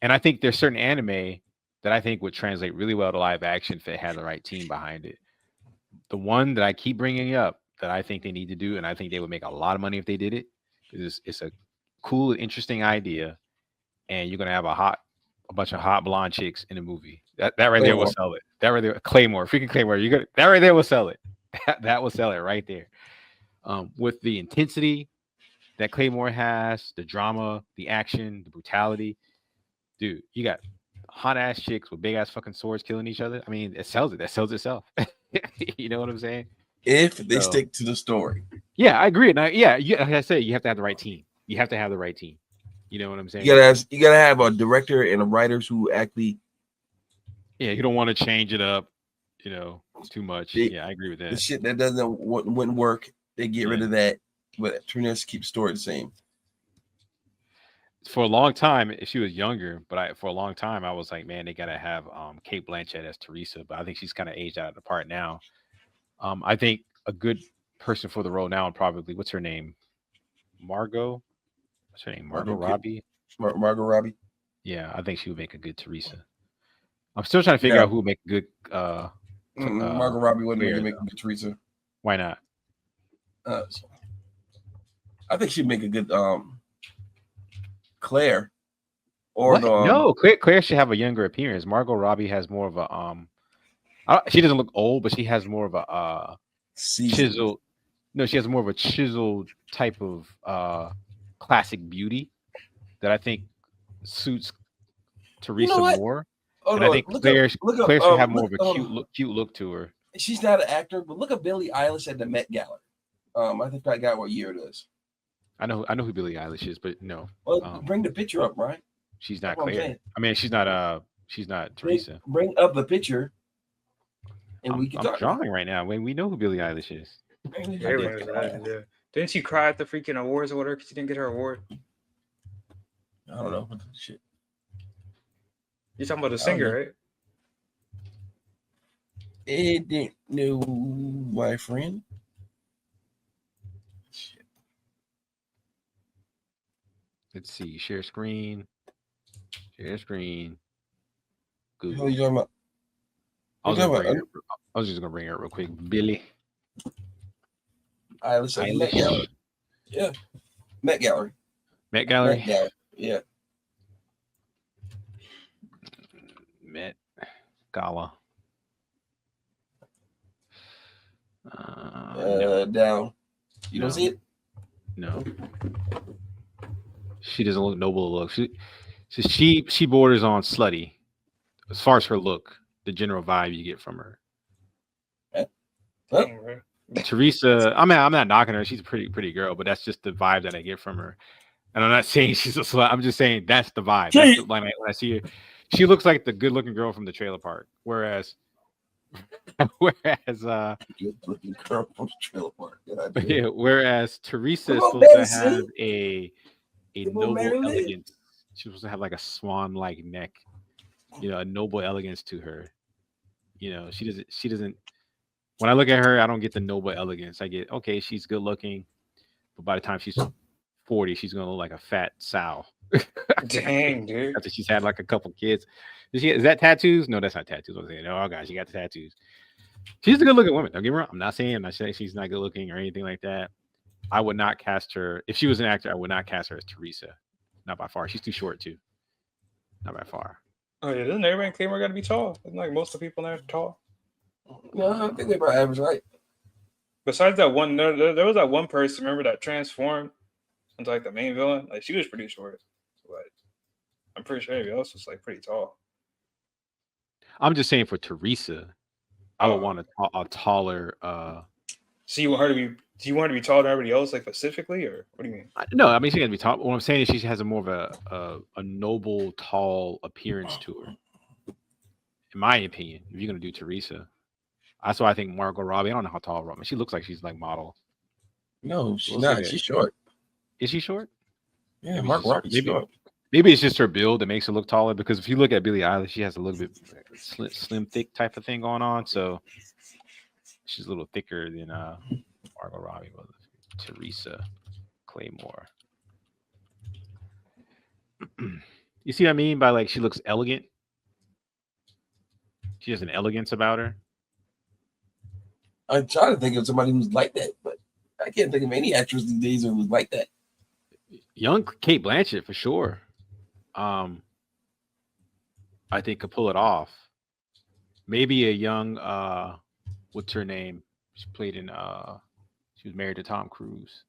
And I think there's certain anime that I think would translate really well to live action if it had the right team behind it. The one that I keep bringing up that I think they need to do, and I think they would make a lot of money if they did it, because it's a cool, interesting idea, and you're gonna have a bunch of hot blonde chicks in a movie. That right there will Claymore. sell it. That right there, Claymore, freaking Claymore. You got that right there will sell it. That will sell it right there. With the intensity that Claymore has, the drama, the action, the brutality, dude, you got hot ass chicks with big ass fucking swords killing each other. I mean, it sells it. That sells itself. You know what I'm saying? If they So stick to the story. yeah, I agree. And like I said, you have to have the right team. You have to have the right team. You know what I'm saying? You gotta have a director and a writers who actually Yeah, you don't want to change it up, too much. they, Yeah, I agree with the that. shit that wouldn't work. They get rid Yeah. of that, but Trinidad keep story the same. For a long time, if she was younger, but for a long time I was like, man, they gotta have Kate Blanchett as Teresa, but I think she's kind of aged out of the part now. I think a good person for the role now, and probably what's her name? Margot. What's her name? Margot Margot Kid, Robbie. Margot Robbie. Yeah, I think she would make a good Teresa. I'm still trying to figure out No, who would make a good Margot Robbie wouldn't Claire really make though. a good Teresa. Why not? So I think she'd make a good Claire or What? the No, Claire should have a younger appearance. Margot Robbie has more of a she doesn't look old, but she has more of a season. chiseled. No, she has more of a chiseled type of classic beauty that I think suits You know Teresa what? more. Hold And I on. think Claire should have more of a Look. cute look to her. She's not an actor, but look at Billie Eilish at the Met Gala. I think I got what year it is. I know who Billie Eilish is, but no, Well, um, bring the picture up, right? she's That's not what I'm Claire. saying. I mean, she's not Teresa. Bring up the picture, and we can I'm talk. drawing right now. When we know who Billie Eilish is. I Yeah, did. yeah. Didn't she cry at the freaking awards or whatever because she didn't get her award? I don't know. Shit. You're talking about the I don't singer, know. right? It didn't know, my friend. Shit. Let's see. Share screen. Share screen. What the hell are Google. you talking about? I What was you gonna talking bring about? her. I was just gonna bring her real quick. Billie Eilish at the Met Eilish. Gallery. Yeah, Met Gallery. Met Met Gallery. Gallery. Yeah. Met Gala. No, Down. You don't no, see it? no. She doesn't look noble to look. She borders on slutty as far as her look. The general vibe you get from her. Huh? Dang, bro. Teresa, I'm not knocking her. She's a pretty girl, but that's just the vibe that I get from her. And I'm not saying she's a slut. I'm just saying that's the vibe. That's the line when I see her. She looks like the good looking girl from the trailer park. Whereas whereas Good looking girl from the trailer park. yeah, whereas Teresa Come is on, supposed to Bessie. have a Come on, noble Marilyn. elegance. She's supposed to have like a swan like neck, a noble elegance to her. She doesn't when I look at her, I don't get the noble elegance. I get okay, she's good looking, but by the time she's 40, she's gonna look like a fat sow. Dang, dude. After she's had like a couple kids. Is that tattoos? No, that's not tattoos. I'm saying, oh god, she got the tattoos. She's a good looking woman. Don't get me wrong. I'm not saying she's not good looking or anything like that. I would not cast her if she was an actor. I would not cast her as Teresa. Not by far. She's too short too. Not by far. Oh yeah, doesn't everybody in Claymore got to be tall? Isn't like most of the people there tall? No, I think they about average height. Besides that one, there was that one person. Remember that transformed into like the main villain? Like she was pretty short. So, like I'm pretty sure everybody else was like pretty tall. I'm just saying for Teresa, I would Oh, want a taller. so you want her to be? Do you want her to be taller than everybody else, like specifically, or what do you mean? No, I mean she has to be tall. What I'm saying is she has a more of a noble, tall appearance to her. In my opinion, if you're gonna do Teresa, that's why I think Margot Robbie. I don't know how tall Robbie. She looks like she's like model. No, she's Looks not. like She's short. Is she short? Yeah, Maybe Mark she's Robbie's maybe short. maybe it's just her build that makes her look taller. Because if you look at Billie Eilish, she has a little bit slim, thick type of thing going on. So she's a little thicker than Margot Robbie was. Teresa Claymore. You see what I mean by like she looks elegant? She has an elegance about her. I'm trying to think of somebody who's like that, but I can't think of any actress these days who was like that. Young Kate Blanchett for sure. I think could pull it off. Maybe a young what's her name? She played in she was married to Tom Cruise.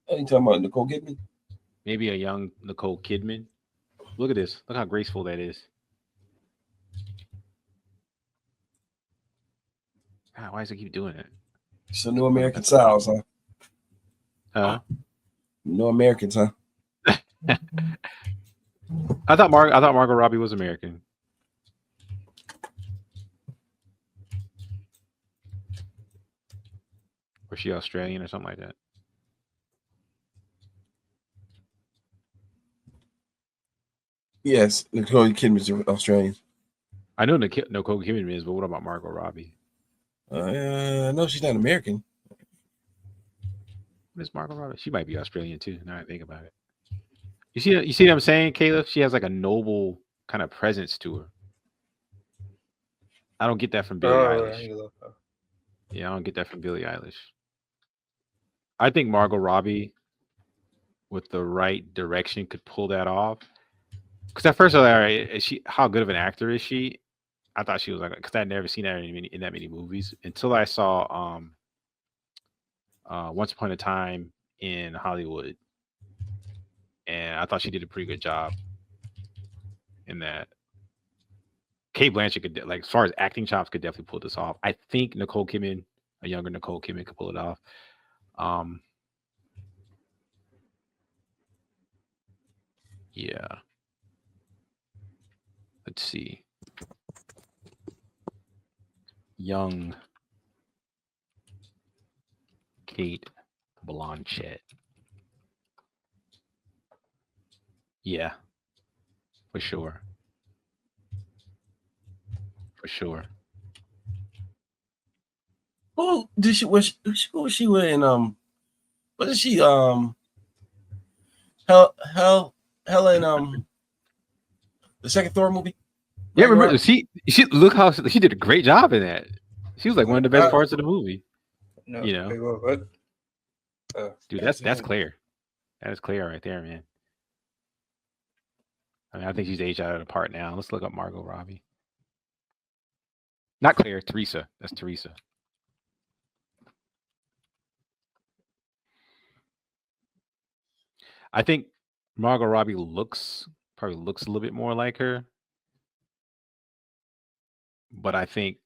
Are you talking about Nicole Kidman? Maybe a young Nicole Kidman. Look at this. Look how graceful that is. God, why does it keep doing it? So New American Styles, huh? Huh? No Americans, huh? I thought Margot Robbie was American. Or she Australian or something like that? Yes, Nicole Kidman's Australian. I know Nicole Kidman is, but what about Margot Robbie? No, she's not American. What is Margot Robbie? She might be Australian too. Now I think about it. You see what I'm saying, Caleb? She has like a noble kind of presence to her. I don't get that from Billie Eilish. Yeah, I don't get that from Billie Eilish. I think Margot Robbie, with the right direction, could pull that off. Because at first I was like, all right, is she? How good of an actor is she? I thought she was like, because I'd never seen her in that many movies until I saw Once Upon a Time in Hollywood, and I thought she did a pretty good job in that. Kate Blanchett could, like, as far as acting chops, could definitely pull this off. I think Nicole Kidman, a younger Nicole Kidman, could pull it off. Yeah. Let's see. Young Kate Blanchett. Yeah, for sure. For sure. Who did she was who was she with in wasn't she Helen the second Thor movie? Yeah, remember she look how she did a great job in that. She was like one of the best parts of the movie. No, you know, wait, what? Dude, that's clear. That is clear right there, man. I mean, I think she's aged out of the part now. Let's look up Margot Robbie. Not Claire, Teresa. That's Teresa. I think Margot Robbie probably looks a little bit more like her. But I think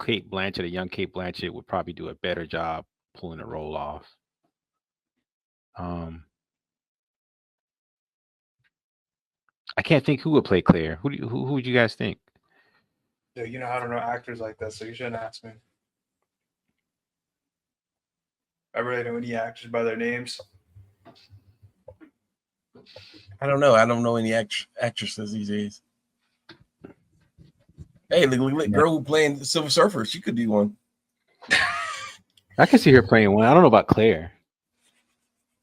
Kate Blanchett, a young Kate Blanchett, would probably do a better job pulling the role off. I can't think who would play Claire. Who would you guys think? Yeah, you know, I don't know actors like that, so you shouldn't ask me. I really don't know any actors by their names. I don't know. I don't know any actresses these days. Hey, the girl who playing Silver Surfer, she could do one. I can see her playing one. I don't know about Claire,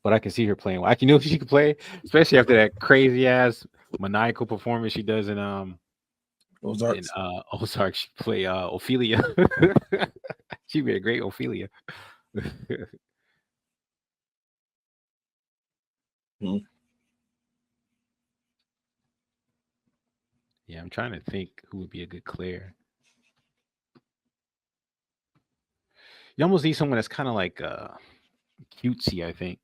but I can see her playing one. I can know if she could play, especially after that crazy ass maniacal performance she does in Ozark. In Ozark, she play Ophelia. She'd be a great Ophelia. Yeah, I'm trying to think who would be a good Claire. You almost need someone that's kind of like cutesy, I think.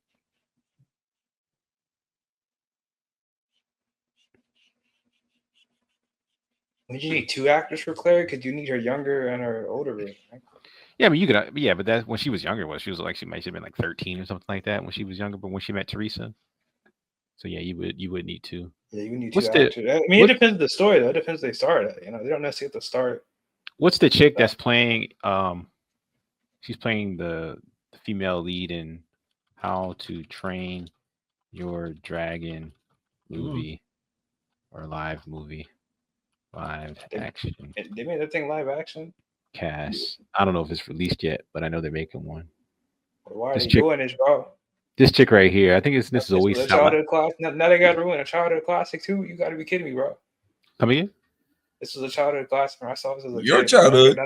Did you need two actors for Claire? Because you need her younger and her older version. Right? Yeah, I mean, you could. Yeah, but that's when she was younger. She was like, she might have been like 13 or something like that when she was younger. But when she met Teresa, so yeah, you would need to. Yeah, you need two actors. I mean, it depends on the story though. It depends they start at. You know, they don't necessarily have to start. What's the chick that's playing? She's playing the female lead in How to Train Your Dragon movie or live movie. Live action. They made that thing live action? Cast. I don't know if it's released yet, but I know they're making one. Why are they doing this, bro? This chick right here. I think this is always a childhood classic. Now they got to ruin a childhood classic too. You got to be kidding me, bro. Come again? This was a childhood classic. I saw this as a Your kid. childhood.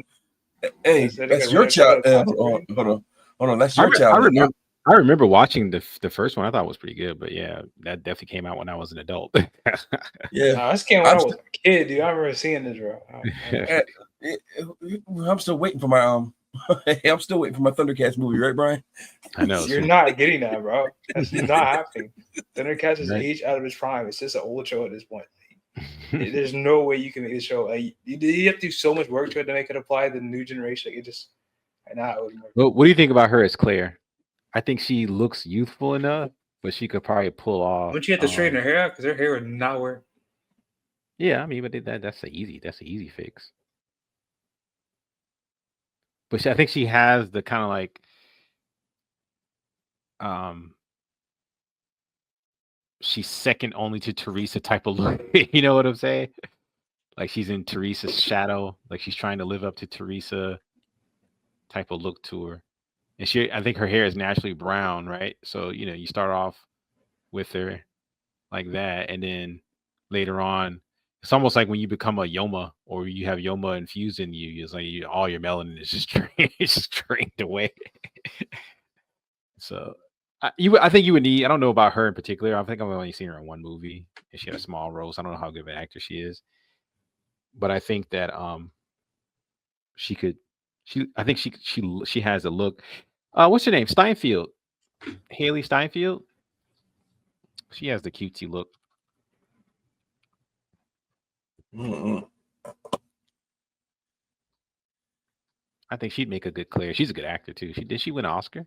Hey, that's your child. Hold on. That's your childhood. I remember watching the first one. I thought it was pretty good, but yeah, that definitely came out when I was an adult. Yeah, no, this came when I was a kid, dude. I remember seeing this, bro. I'm still waiting for my I'm still waiting for my Thundercats movie, right, Brian? I know you're not getting that, bro. That's not happening. Thundercats is aged out of his prime. It's just an old show at this point. There's no way you can make this show. Like, you have to do so much work to it to make it apply to the new generation. It just not. Well, what do you think about her as Claire? I think she looks youthful enough, but she could probably pull off. Wouldn't she have to straighten her hair out because her hair would not work? Yeah, I mean, but that's an easy fix. But I think she has the kind of like, she's second only to Teresa type of look. You know what I'm saying? Like she's in Teresa's shadow. Like she's trying to live up to Teresa type of look to her. And I think her hair is naturally brown, right? So, you start off with her like that. And then later on, it's almost like when you become a Yoma or you have Yoma infused in you, it's like all your melanin is just drained away. So I think you would need, I don't know about her in particular. I think I've only seen her in one movie and she had a small role. So I don't know how good of an actor she is. But I think that I think she has a look. What's her name? Steinfeld. Hailee Steinfeld. She has the cutesy look. Mm-mm. I think she'd make a good Claire. She's a good actor too. Did she win an Oscar?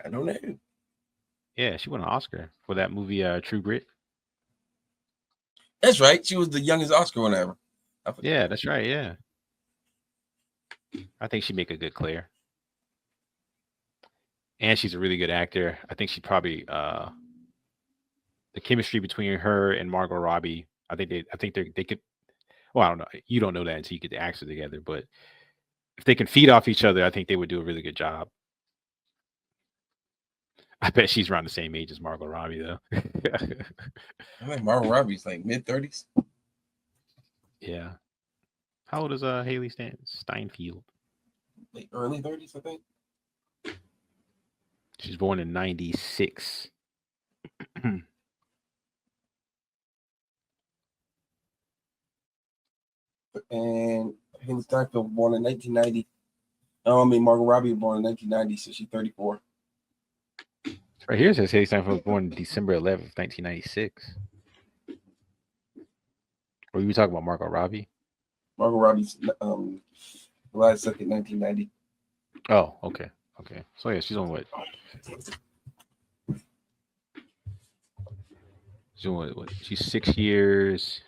I don't know. Yeah, she won an Oscar for that movie, True Grit. That's right. She was the youngest Oscar winner ever. Yeah, that's right. Yeah, I think she'd make a good Claire. And she's a really good actor. I think she probably the chemistry between her and Margot Robbie. I think they could. Well, I don't know. You don't know that until you get the actors together. But if they can feed off each other, I think they would do a really good job. I bet she's around the same age as Margot Robbie, though. I think Margot Robbie's like mid-30s. Yeah. How old is Hailee Steinfeld? Like early 30s, I think. She's born in 96. And Hailee Steinfeld born in 1990. Margot Robbie was born in 1990, so she's 34. Right here it says Hailee Steinfeld was born December 11th, 1996. Or you were talking about Margot Robbie? Margot Robbie's July 2nd, 1990. Oh, okay. Okay. So yeah, she's on what? She's on what? She's 6 years.